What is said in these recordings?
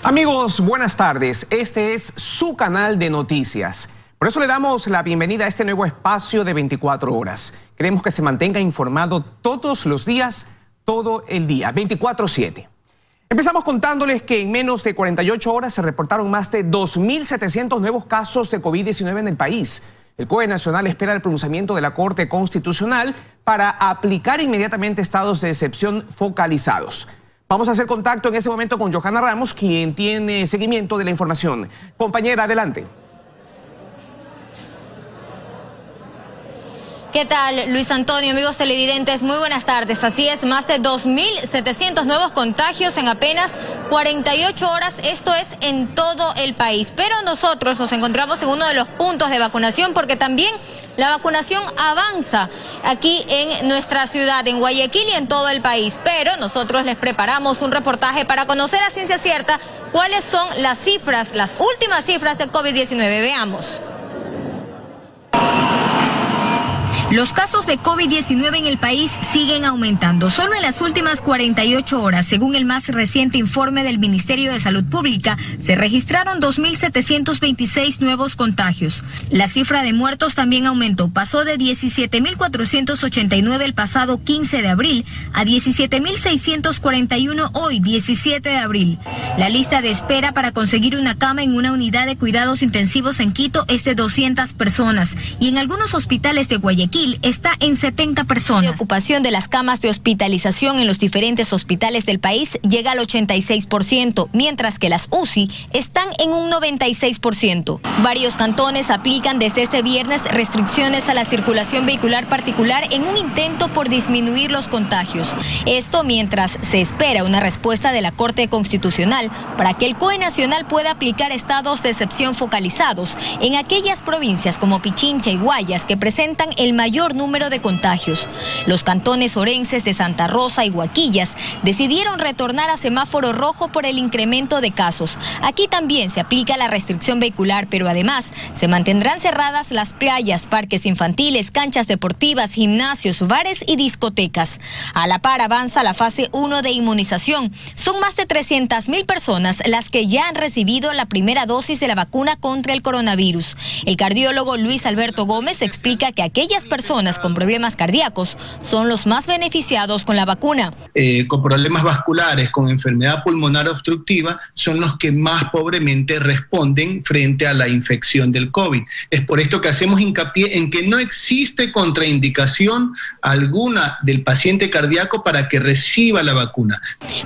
Amigos, buenas tardes. Este es su canal de noticias. Por eso le damos la bienvenida a este nuevo espacio de 24 horas. Queremos que se mantenga informado todos los días, todo el día, 24/7. Empezamos contándoles que en menos de 48 horas se reportaron más de 2.700 nuevos casos de COVID-19 en el país. El COE Nacional espera el pronunciamiento de la Corte Constitucional para aplicar inmediatamente estados de excepción focalizados. Vamos a hacer contacto en ese momento con Johanna Ramos, quien tiene seguimiento de la información. Compañera, adelante. ¿Qué tal, Luis Antonio, amigos televidentes? Muy buenas tardes. Así es, más de 2.700 nuevos contagios en apenas 48 horas. Esto es en todo el país. Pero nosotros nos encontramos en uno de los puntos de vacunación porque también la vacunación avanza aquí en nuestra ciudad, en Guayaquil y en todo el país. Pero nosotros les preparamos un reportaje para conocer a ciencia cierta cuáles son las cifras, las últimas cifras del COVID-19. Veamos. Los casos de COVID-19 en el país siguen aumentando. Solo en las últimas 48 horas, según el más reciente informe del Ministerio de Salud Pública, se registraron 2.726 nuevos contagios. La cifra de muertos también aumentó. Pasó de 17.489 el pasado 15 de abril a 17.641 hoy, 17 de abril. La lista de espera para conseguir una cama en una unidad de cuidados intensivos en Quito es de 200 personas y en algunos hospitales de Guayaquil está en 70 personas. La ocupación de las camas de hospitalización en los diferentes hospitales del país llega al 86%, mientras que las UCI están en un 96%. Varios cantones aplican desde este viernes restricciones a la circulación vehicular particular en un intento por disminuir los contagios. Esto mientras se espera una respuesta de la Corte Constitucional para que el COE Nacional pueda aplicar estados de excepción focalizados en aquellas provincias como Pichincha y Guayas que presentan el mayor número de contagios. Los cantones orenses de Santa Rosa y Huaquillas decidieron retornar a semáforo rojo por el incremento de casos. Aquí también se aplica la restricción vehicular, pero además se mantendrán cerradas las playas, parques infantiles, canchas deportivas, gimnasios, bares y discotecas. A la par avanza la fase 1 de inmunización. Son más de 300.000 personas las que ya han recibido la primera dosis de la vacuna contra el coronavirus. El cardiólogo Luis Alberto Gómez explica que aquellas personas con problemas cardíacos son los más beneficiados con la vacuna. Con problemas vasculares, con enfermedad pulmonar obstructiva, son los que más pobremente responden frente a la infección del COVID. Es por esto que hacemos hincapié en que no existe contraindicación alguna del paciente cardíaco para que reciba la vacuna.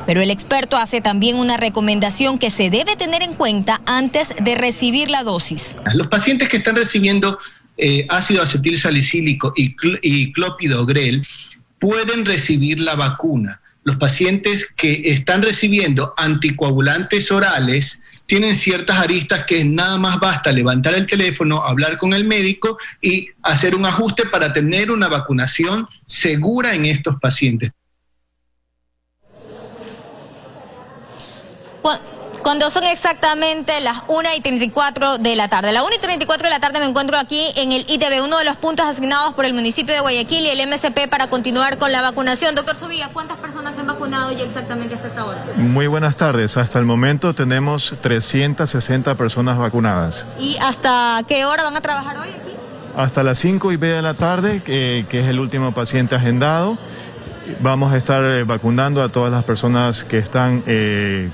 Pero el experto hace también una recomendación que se debe tener en cuenta antes de recibir la dosis. Los pacientes que están recibiendo ácido acetil salicílico y clopidogrel pueden recibir la vacuna. Los pacientes que están recibiendo anticoagulantes orales tienen ciertas aristas que nada más basta levantar el teléfono, hablar con el médico y hacer un ajuste para tener una vacunación segura en estos pacientes. Cuando son exactamente las 1:34 de la tarde. A las 1:34 de la tarde me encuentro aquí en el ITV, uno de los puntos asignados por el municipio de Guayaquil y el MSP para continuar con la vacunación. Doctor Zubilla, ¿cuántas personas se han vacunado ya exactamente hasta esta hora? Muy buenas tardes. Hasta el momento tenemos 360 personas vacunadas. ¿Y hasta qué hora van a trabajar hoy aquí? Hasta las 5:30 de la tarde, que es el último paciente agendado. Vamos a estar vacunando a todas las personas que están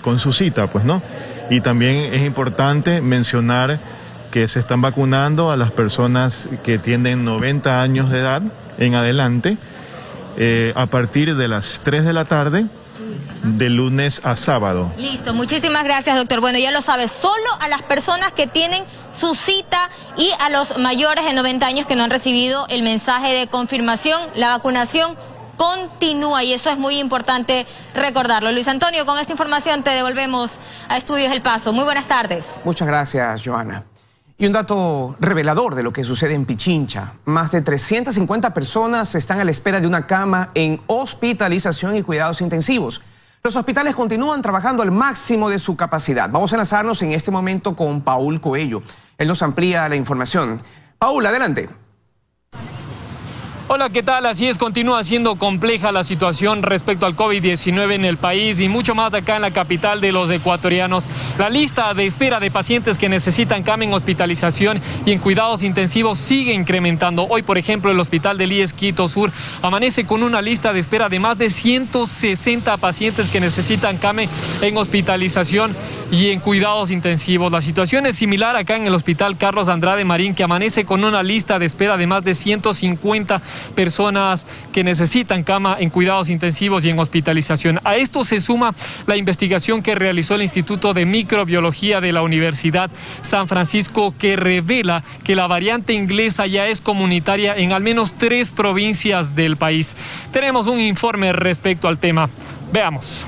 con su cita, pues, ¿no? Y también es importante mencionar que se están vacunando a las personas que tienen 90 años de edad en adelante, a partir de las 3 de la tarde, de lunes a sábado. Listo, muchísimas gracias, doctor. Bueno, ya lo sabes, solo a las personas que tienen su cita y a los mayores de 90 años que no han recibido el mensaje de confirmación, la vacunación continúa y eso es muy importante recordarlo. Luis Antonio, con esta información te devolvemos a Estudios El Paso. Muy buenas tardes. Muchas gracias, Johanna. Y un dato revelador de lo que sucede en Pichincha. Más de 350 personas están a la espera de una cama en hospitalización y cuidados intensivos. Los hospitales continúan trabajando al máximo de su capacidad. Vamos a enlazarnos en este momento con Paul Coello. Él nos amplía la información. Paul, adelante. Hola, ¿qué tal? Así es, continúa siendo compleja la situación respecto al COVID-19 en el país y mucho más acá en la capital de los ecuatorianos. La lista de espera de pacientes que necesitan cama en hospitalización y en cuidados intensivos sigue incrementando. Hoy, por ejemplo, el hospital del IES Quito Sur amanece con una lista de espera de más de 160 pacientes que necesitan cama en hospitalización y en cuidados intensivos. La situación es similar acá en el hospital Carlos Andrade Marín, que amanece con una lista de espera de más de 150 personas que necesitan cama en cuidados intensivos y en hospitalización. A esto se suma la investigación que realizó el Instituto de Microbiología de la Universidad San Francisco, que revela que la variante inglesa ya es comunitaria en al menos 3 provincias del país. Tenemos un informe respecto al tema. Veamos.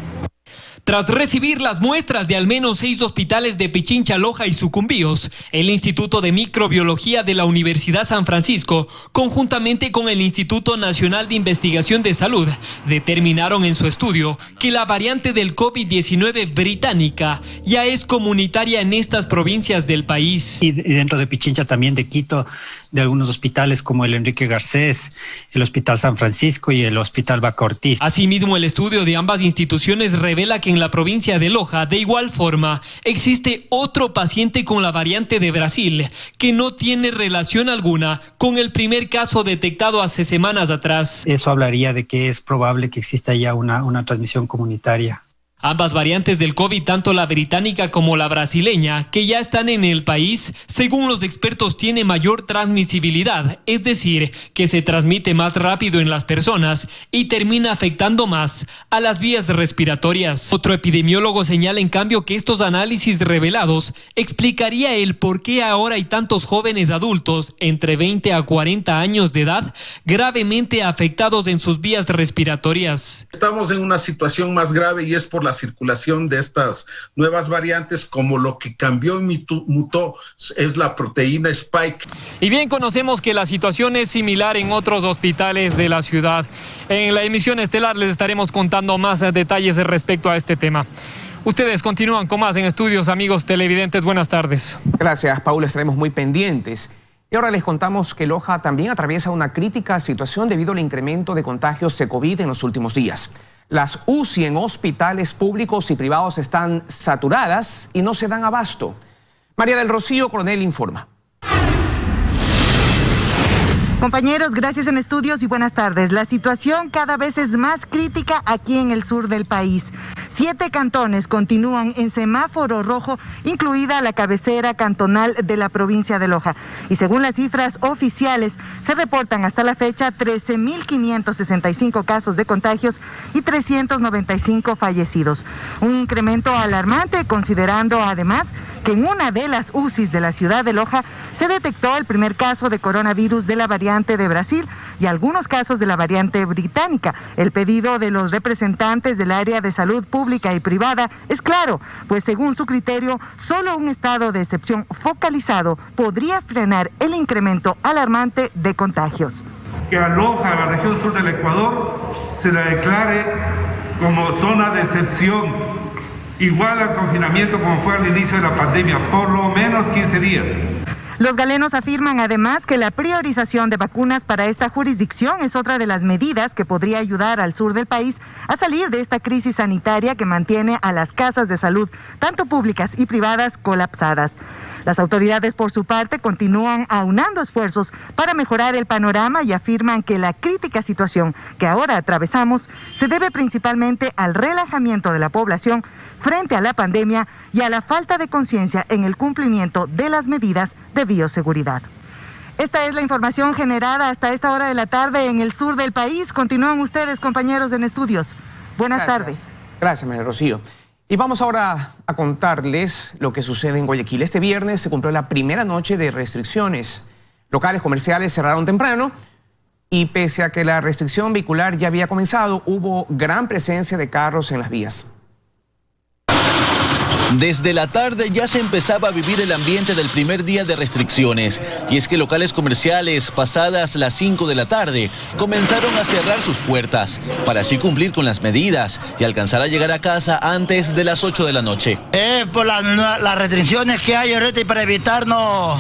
Tras recibir las muestras de al menos 6 hospitales de Pichincha, Loja y Sucumbíos, el Instituto de Microbiología de la Universidad San Francisco, conjuntamente con el Instituto Nacional de Investigación de Salud, determinaron en su estudio que la variante del COVID-19 británica ya es comunitaria en estas provincias del país. Y dentro de Pichincha también de Quito, de algunos hospitales como el Enrique Garcés, el Hospital San Francisco y el Hospital Vaca Ortiz. Asimismo, el estudio de ambas instituciones revela que en la provincia de Loja, de igual forma, existe otro paciente con la variante de Brasil que no tiene relación alguna con el primer caso detectado hace semanas atrás. Eso hablaría de que es probable que exista ya una transmisión comunitaria. Ambas variantes del COVID, tanto la británica como la brasileña, que ya están en el país, según los expertos, tiene mayor transmisibilidad, es decir, que se transmite más rápido en las personas y termina afectando más a las vías respiratorias. Otro epidemiólogo señala, en cambio, que estos análisis revelados explicaría el por qué ahora hay tantos jóvenes adultos entre 20 a 40 años de edad gravemente afectados en sus vías respiratorias. Estamos en una situación más grave y es por la circulación de estas nuevas variantes, como lo que cambió y mutó es la proteína Spike. Y bien, conocemos que la situación es similar en otros hospitales de la ciudad. En la emisión estelar les estaremos contando más detalles respecto a este tema. Ustedes continúan con más en Estudios, amigos televidentes. Buenas tardes. Gracias, Paula. Estaremos muy pendientes. Y ahora les contamos que Loja también atraviesa una crítica situación debido al incremento de contagios de COVID en los últimos días. Las UCI en hospitales públicos y privados están saturadas y no se dan abasto. María del Rocío Coronel informa. Compañeros, gracias en Estudios y buenas tardes. La situación cada vez es más crítica aquí en el sur del país. 7 cantones continúan en semáforo rojo, incluida la cabecera cantonal de la provincia de Loja. Y según las cifras oficiales, se reportan hasta la fecha 13.565 casos de contagios y 395 fallecidos. Un incremento alarmante, considerando además que en una de las UCIs de la ciudad de Loja se detectó el primer caso de coronavirus de la variante de Brasil y algunos casos de la variante británica. El pedido de los representantes del área de salud pública y privada es claro, pues según su criterio, solo un estado de excepción focalizado podría frenar el incremento alarmante de contagios. Que a Loja, a la región sur del Ecuador, se la declare como zona de excepción, igual al confinamiento como fue al inicio de la pandemia, por lo menos 15 días. Los galenos afirman además que la priorización de vacunas para esta jurisdicción es otra de las medidas que podría ayudar al sur del país a salir de esta crisis sanitaria que mantiene a las casas de salud, tanto públicas y privadas, colapsadas. Las autoridades, por su parte, continúan aunando esfuerzos para mejorar el panorama y afirman que la crítica situación que ahora atravesamos se debe principalmente al relajamiento de la población frente a la pandemia y a la falta de conciencia en el cumplimiento de las medidas de bioseguridad. Esta es la información generada hasta esta hora de la tarde en el sur del país. Continúan ustedes, compañeros en Estudios. Buenas tardes. Gracias, María Rocío. Y vamos ahora a contarles lo que sucede en Guayaquil. Este viernes se cumplió la primera noche de restricciones. Locales comerciales cerraron temprano y pese a que la restricción vehicular ya había comenzado, hubo gran presencia de carros en las vías. Desde la tarde ya se empezaba a vivir el ambiente del primer día de restricciones. Y es que locales comerciales, pasadas las 5 de la tarde, comenzaron a cerrar sus puertas para así cumplir con las medidas y alcanzar a llegar a casa antes de las 8 de la noche. Por las restricciones que hay ahorita y para evitarnos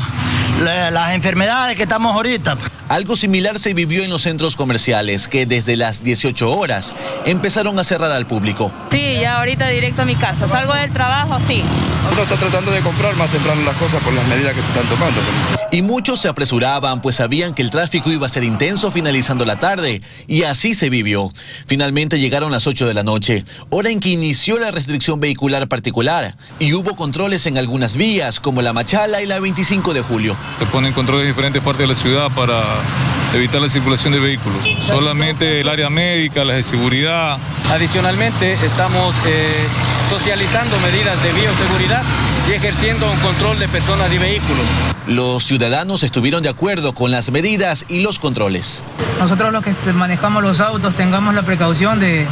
las enfermedades que estamos ahorita. Algo similar se vivió en los centros comerciales, que desde las 18 horas empezaron a cerrar al público. Sí, ya ahorita directo a mi casa. Salgo del trabajo, sí. Uno está tratando de comprar más temprano las cosas por las medidas que se están tomando. Y muchos se apresuraban, pues sabían que el tráfico iba a ser intenso finalizando la tarde, y así se vivió. Finalmente llegaron las 8 de la noche, hora en que inició la restricción vehicular particular, y hubo controles en algunas vías, como la Machala y la 25 de julio. Se ponen controles en diferentes partes de la ciudad para evitar la circulación de vehículos. Solamente el área médica, la de seguridad. Adicionalmente, estamos socializando medidas de bioseguridad y ejerciendo un control de personas y vehículos. Los ciudadanos estuvieron de acuerdo con las medidas y los controles. Nosotros los que manejamos los autos tengamos la precaución de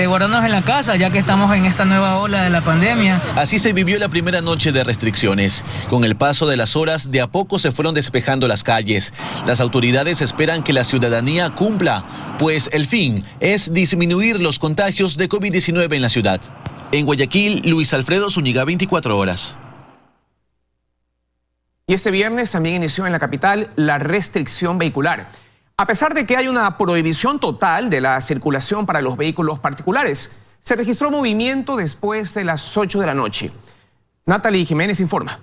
guardarnos en la casa, ya que estamos en esta nueva ola de la pandemia. Así se vivió la primera noche de restricciones. Con el paso de las horas, de a poco se fueron despejando las calles. Las autoridades esperan que la ciudadanía cumpla, pues el fin es disminuir los contagios de COVID-19 en la ciudad. En Guayaquil, Luis Alfredo Zúñiga, 24 horas. Y este viernes también inició en la capital la restricción vehicular. A pesar de que hay una prohibición total de la circulación para los vehículos particulares, se registró movimiento después de las 8 de la noche. Natalie Jiménez informa.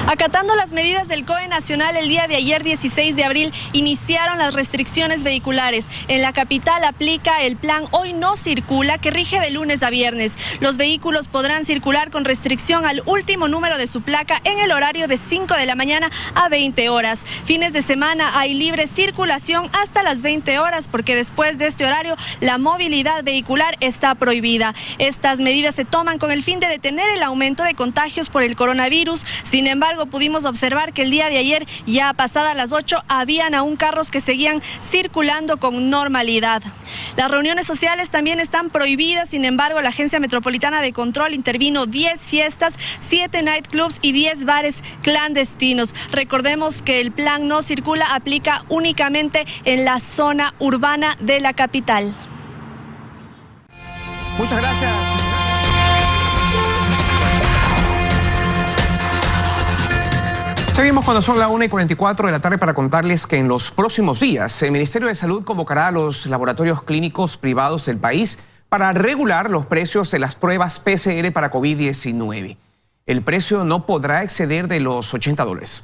Acatando las medidas del COE Nacional, el día de ayer, 16 de abril, iniciaron las restricciones vehiculares. En la capital aplica el plan Hoy No Circula, que rige de lunes a viernes. Los vehículos podrán circular con restricción al último número de su placa en el horario de 5 de la mañana a 20 horas. Fines de semana hay libre circulación hasta las 20 horas, porque después de este horario la movilidad vehicular está prohibida. Estas medidas se toman con el fin de detener el aumento de contagios por el coronavirus. Sin embargo, pudimos observar que el día de ayer, ya pasadas las 8, habían aún carros que seguían circulando con normalidad. Las reuniones sociales también están prohibidas. Sin embargo, la Agencia Metropolitana de Control intervino 10 fiestas, 7 nightclubs y 10 bares clandestinos. Recordemos que el plan No Circula aplica únicamente en la zona urbana de la capital. Muchas gracias. Seguimos cuando son las 1:44 de la tarde para contarles que en los próximos días el Ministerio de Salud convocará a los laboratorios clínicos privados del país para regular los precios de las pruebas PCR para COVID-19. El precio no podrá exceder de los $80.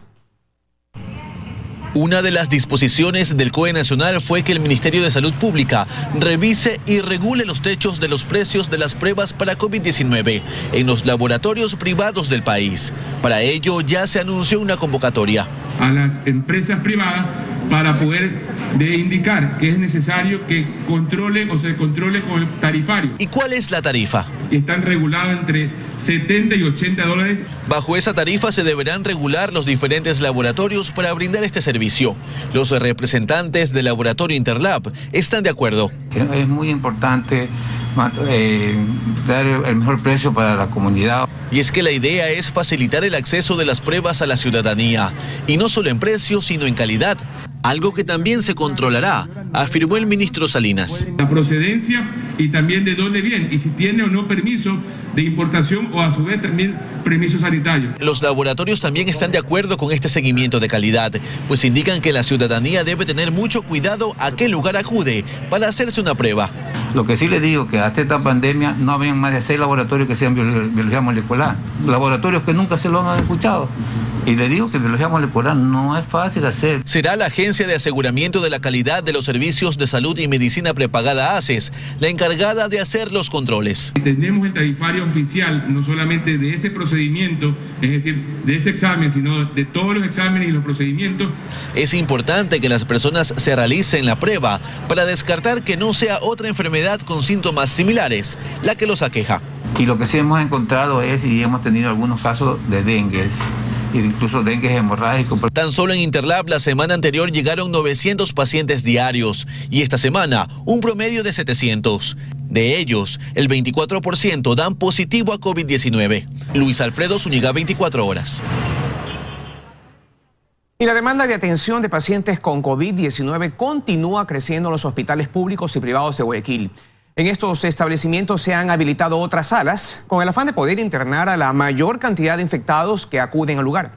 Una de las disposiciones del COE Nacional fue que el Ministerio de Salud Pública revise y regule los techos de los precios de las pruebas para COVID-19 en los laboratorios privados del país. Para ello ya se anunció una convocatoria a las empresas privadas para poder indicar que es necesario que controlen o se controle con el tarifario. ¿Y cuál es la tarifa? Están regulados entre $70 y $80. Bajo esa tarifa se deberán regular los diferentes laboratorios para brindar este servicio. Los representantes del laboratorio Interlab están de acuerdo. Es muy importante dar el mejor precio para la comunidad. Y es que la idea es facilitar el acceso de las pruebas a la ciudadanía, y no solo en precio, sino en calidad, algo que también se controlará, afirmó el ministro Salinas. La procedencia y también de dónde viene, y si tiene o no permiso de importación o a su vez también permiso sanitario. Los laboratorios también están de acuerdo con este seguimiento de calidad, pues indican que la ciudadanía debe tener mucho cuidado a qué lugar acude para hacerse una prueba. Lo que sí les digo que hasta esta pandemia no habrían más de 6 laboratorios que sean biología molecular, laboratorios que nunca se lo han escuchado. Y le digo que biología molecular no es fácil hacer. Será la Agencia de Aseguramiento de la Calidad de los Servicios de Salud y Medicina Prepagada ACES la encargada de hacer los controles. Tenemos el tarifario oficial, no solamente de ese procedimiento, es decir, de ese examen, sino de todos los exámenes y los procedimientos. Es importante que las personas se realicen la prueba para descartar que no sea otra enfermedad con síntomas similares la que los aqueja. Y lo que sí hemos encontrado es, y hemos tenido algunos casos de dengue, incluso dengue hemorrágico. Tan solo en Interlab la semana anterior llegaron 900 pacientes diarios y esta semana un promedio de 700. De ellos, el 24% dan positivo a COVID-19. Luis Alfredo Zúñiga, 24 horas. Y la demanda de atención de pacientes con COVID-19 continúa creciendo en los hospitales públicos y privados de Guayaquil. En estos establecimientos se han habilitado otras salas con el afán de poder internar a la mayor cantidad de infectados que acuden al lugar.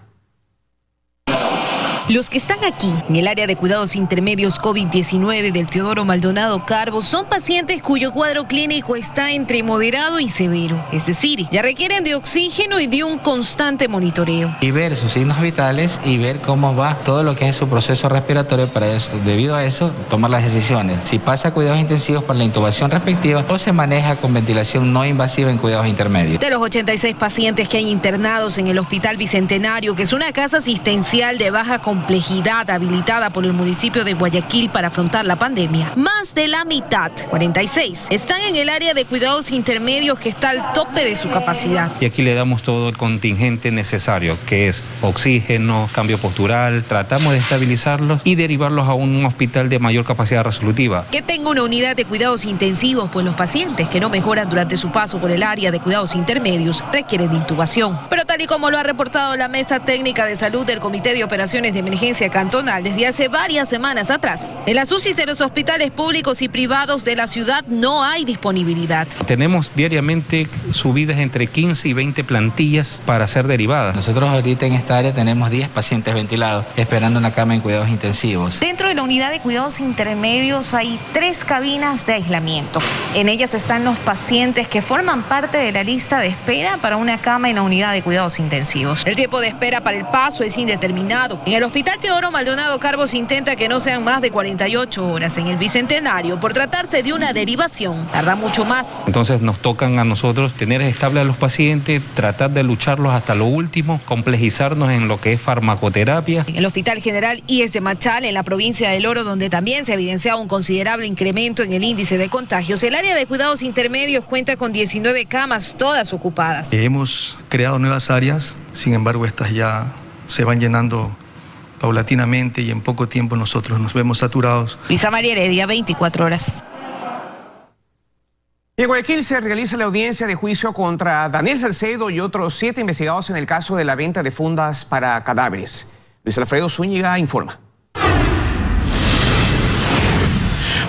Los que están aquí, en el área de cuidados intermedios COVID-19 del Teodoro Maldonado Carbo, son pacientes cuyo cuadro clínico está entre moderado y severo. Es decir, ya requieren de oxígeno y de un constante monitoreo. Y ver sus signos vitales y ver cómo va todo lo que es su proceso respiratorio para eso. Debido a eso, tomar las decisiones. Si pasa a cuidados intensivos por la intubación respectiva o se maneja con ventilación no invasiva en cuidados intermedios. De los 86 pacientes que hay internados en el Hospital Bicentenario, que es una casa asistencial de baja complejidad habilitada por el municipio de Guayaquil para afrontar la pandemia, más de la mitad, 46, están en el área de cuidados intermedios que está al tope de su capacidad. Y aquí le damos todo el contingente necesario, que es oxígeno, cambio postural, tratamos de estabilizarlos y derivarlos a un hospital de mayor capacidad resolutiva. Que tenga una unidad de cuidados intensivos, pues los pacientes que no mejoran durante su paso por el área de cuidados intermedios requieren de intubación. Pero tal y como lo ha reportado la Mesa Técnica de Salud del Comité de Operaciones de Emergencia Cantonal desde hace varias semanas atrás, en las UCIs de los hospitales públicos y privados de la ciudad no hay disponibilidad. Tenemos diariamente subidas entre 15 y 20 plantillas para ser derivadas. Nosotros ahorita en esta área tenemos 10 pacientes ventilados esperando una cama en cuidados intensivos. Dentro de la unidad de cuidados intermedios hay 3 cabinas de aislamiento. En ellas están los pacientes que forman parte de la lista de espera para una cama en la unidad de cuidados intensivos. El tiempo de espera para el paso es indeterminado. En el Hospital Teodoro Maldonado Carbo se intenta que no sean más de 48 horas. En el Bicentenario, por tratarse de una derivación, tarda mucho más. Entonces nos tocan a nosotros tener estable a los pacientes, tratar de lucharlos hasta lo último, complejizarnos en lo que es farmacoterapia. En el Hospital General IES de Machala, en la provincia del Oro, donde también se ha evidenciado un considerable incremento en el índice de contagios, el área de cuidados intermedios cuenta con 19 camas, todas ocupadas. Hemos creado nuevas áreas, sin embargo estas ya se van llenando paulatinamente y en poco tiempo nosotros nos vemos saturados. Luisa María Heredia, 24 horas. En Guayaquil se realiza la audiencia de juicio contra Daniel Salcedo y otros 7 investigados en el caso de la venta de fundas para cadáveres. Luis Alfredo Zúñiga informa.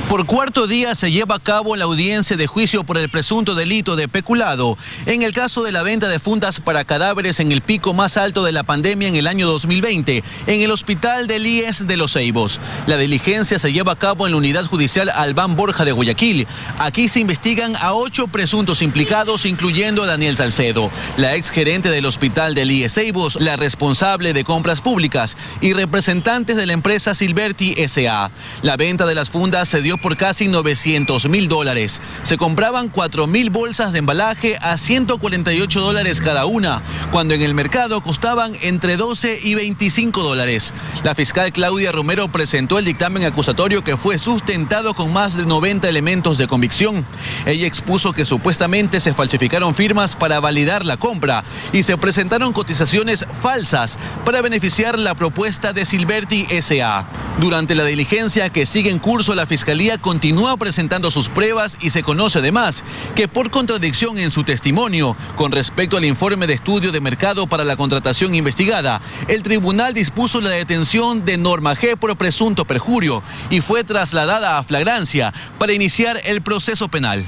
Por cuarto día se lleva a cabo la audiencia de juicio por el presunto delito de peculado en el caso de la venta de fundas para cadáveres en el pico más alto de la pandemia en el año 2020 en el hospital del IES de Los Ceibos. La diligencia se lleva a cabo en la unidad judicial Albán Borja de Guayaquil. Aquí se investigan a 8 presuntos implicados, incluyendo a Daniel Salcedo, la exgerente del hospital del IES Ceibos, la responsable de compras públicas y representantes de la empresa Silverti S.A. La venta de las fundas se dio por casi $900,000. Se compraban 4,000 bolsas de embalaje a $148 cada una, cuando en el mercado costaban entre $12 y $25. La fiscal Claudia Romero presentó el dictamen acusatorio que fue sustentado con más de 90 elementos de convicción. Ella expuso que supuestamente se falsificaron firmas para validar la compra y se presentaron cotizaciones falsas para beneficiar la propuesta de Silverti S.A. Durante la diligencia que sigue en curso, la fiscalía continúa presentando sus pruebas y se conoce además que por contradicción en su testimonio con respecto al informe de estudio de mercado para la contratación investigada, el tribunal dispuso la detención de Norma G por presunto perjurio y fue trasladada a flagrancia para iniciar el proceso penal.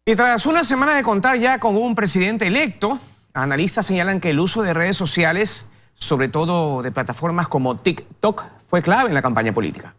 Y tras una semana de contar ya con un presidente electo, analistas señalan que el uso de redes sociales, sobre todo de plataformas como TikTok, fue clave en la campaña política.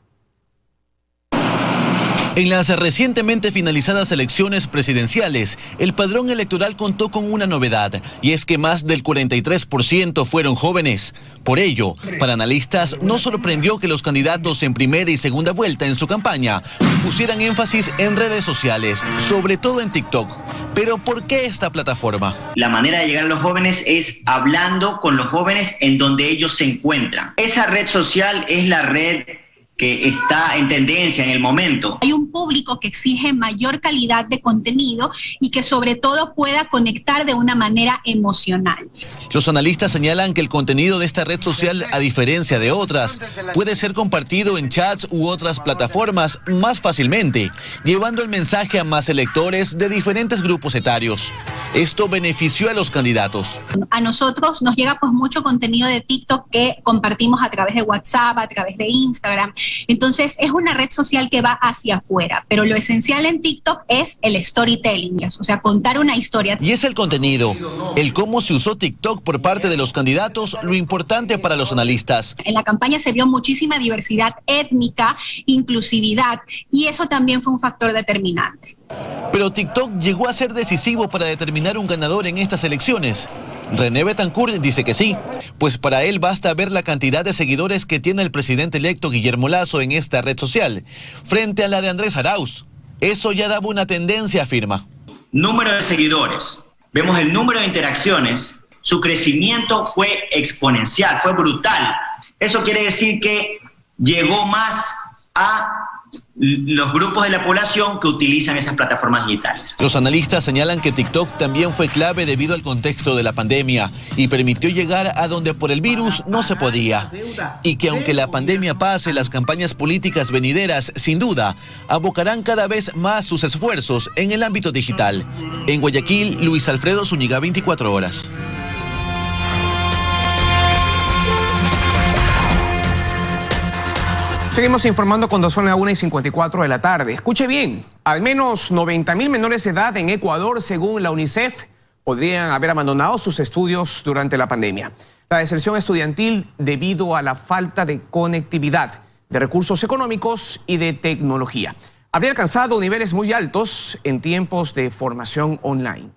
En las recientemente finalizadas elecciones presidenciales, el padrón electoral contó con una novedad, y es que más del 43% fueron jóvenes. Por ello, para analistas no sorprendió que los candidatos en primera y segunda vuelta en su campaña pusieran énfasis en redes sociales, sobre todo en TikTok. Pero ¿por qué esta plataforma? La manera de llegar a los jóvenes es hablando con los jóvenes en donde ellos se encuentran. Esa red social es la red que está en tendencia en el momento. Hay un público que exige mayor calidad de contenido y que sobre todo pueda conectar de una manera emocional. Los analistas señalan que el contenido de esta red social, a diferencia de otras, puede ser compartido en chats u otras plataformas más fácilmente, llevando el mensaje a más electores de diferentes grupos etarios. Esto benefició a los candidatos. A nosotros nos llega pues mucho contenido de TikTok que compartimos a través de WhatsApp, a través de Instagram. Entonces es una red social que va hacia afuera, pero lo esencial en TikTok es el storytelling, o sea, contar una historia. Y es el contenido, el cómo se usó TikTok por parte de los candidatos, lo importante para los analistas. En la campaña se vio muchísima diversidad étnica, inclusividad, y eso también fue un factor determinante. Pero TikTok llegó a ser decisivo para determinar un ganador en estas elecciones. René Betancourt dice que sí, pues para él basta ver la cantidad de seguidores que tiene el presidente electo Guillermo Lasso en esta red social, frente a la de Andrés Arauz. Eso ya daba una tendencia, afirma. Número de seguidores, vemos el número de interacciones, su crecimiento fue exponencial, fue brutal. Eso quiere decir que llegó más a los grupos de la población que utilizan esas plataformas digitales. Los analistas señalan que TikTok también fue clave debido al contexto de la pandemia y permitió llegar a donde por el virus no se podía. Y que aunque la pandemia pase, las campañas políticas venideras, sin duda, abocarán cada vez más sus esfuerzos en el ámbito digital. En Guayaquil, Luis Alfredo Zúñiga, 24 horas. Seguimos informando cuando son las 1:54 de la tarde. Escuche bien, al menos 90.000 menores de edad en Ecuador, según la UNICEF, podrían haber abandonado sus estudios durante la pandemia. La deserción estudiantil debido a la falta de conectividad, de recursos económicos y de tecnología. Habría alcanzado niveles muy altos en tiempos de formación online.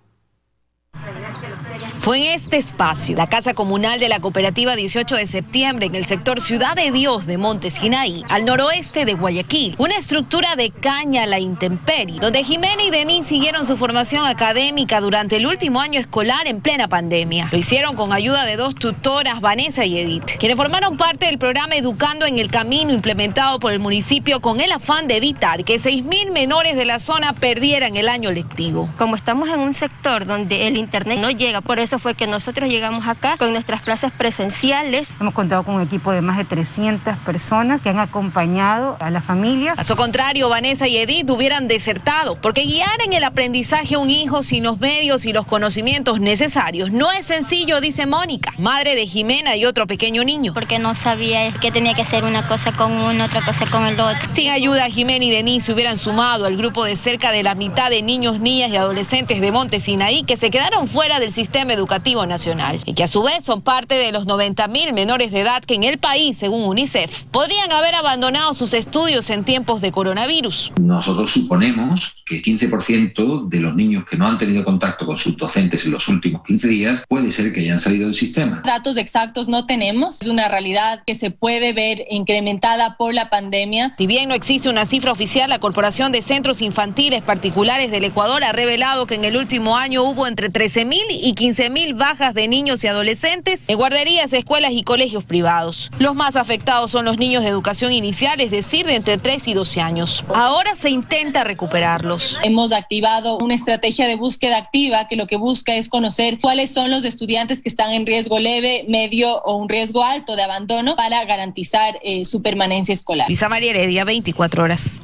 Fue en este espacio, la Casa Comunal de la Cooperativa 18 de Septiembre, en el sector Ciudad de Dios de Montes Sinaí, al noroeste de Guayaquil, una estructura de caña a la intemperie, donde Jimena y Denise siguieron su formación académica durante el último año escolar en plena pandemia. Lo hicieron con ayuda de dos tutoras, Vanessa y Edith, quienes formaron parte del programa Educando en el Camino, implementado por el municipio con el afán de evitar que 6.000 menores de la zona perdieran el año lectivo. Como estamos en un sector donde el internet no llega, por eso fue que nosotros llegamos acá con nuestras clases presenciales. Hemos contado con un equipo de más de 300 personas que han acompañado a las familias. A su contrario, Vanessa y Edith hubieran desertado, porque guiar en el aprendizaje a un hijo sin los medios y los conocimientos necesarios no es sencillo, dice Mónica, madre de Jimena y otro pequeño niño. Porque no sabía que tenía que hacer una cosa con uno, otra cosa con el otro. Sin ayuda, Jimena y Denise se hubieran sumado al grupo de cerca de la mitad de niños, niñas y adolescentes de Montes Sinaí que se quedaron fuera del sistema educativo nacional y que a su vez son parte de los 90.000 menores de edad que en el país, según UNICEF, podrían haber abandonado sus estudios en tiempos de coronavirus. Nosotros suponemos que el 15% de los niños que no han tenido contacto con sus docentes en los últimos 15 días puede ser que hayan salido del sistema. Datos exactos no tenemos, es una realidad que se puede ver incrementada por la pandemia. Si bien no existe una cifra oficial, la Corporación de Centros Infantiles Particulares del Ecuador ha revelado que en el último año hubo entre 13.000 y 15.000 bajas de niños y adolescentes en guarderías, escuelas y colegios privados. Los más afectados son los niños de educación inicial, es decir, de entre 3 y 12 años. Ahora se intenta recuperarlos. Hemos activado una estrategia de búsqueda activa que lo que busca es conocer cuáles son los estudiantes que están en riesgo leve, medio o un riesgo alto de abandono para garantizar su permanencia escolar. Luisa María Heredia, 24 horas.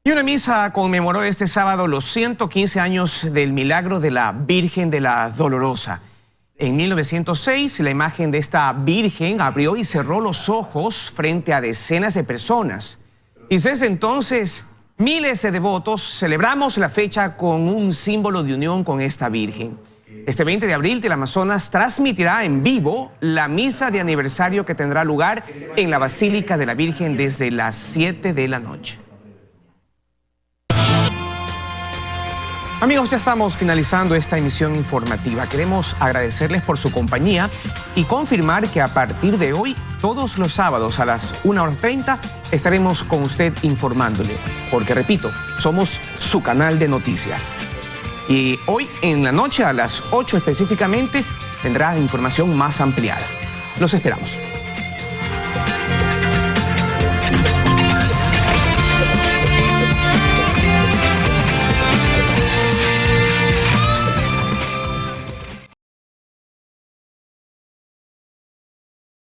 Y una misa conmemoró este sábado los 115 años del milagro de la Virgen de la Dolorosa. En 1906, la imagen de esta Virgen abrió y cerró los ojos frente a decenas de personas. Y desde entonces, miles de devotos celebramos la fecha con un símbolo de unión con esta Virgen. Este 20 de abril, Teleamazonas transmitirá en vivo la misa de aniversario que tendrá lugar en la Basílica de la Virgen desde las 7 de la noche. Amigos, ya estamos finalizando esta emisión informativa. Queremos agradecerles por su compañía y confirmar que a partir de hoy, todos los sábados a las 1:30, estaremos con usted informándole. Porque, repito, somos su canal de noticias. Y hoy en la noche, a las 8 específicamente, tendrá información más ampliada. Los esperamos.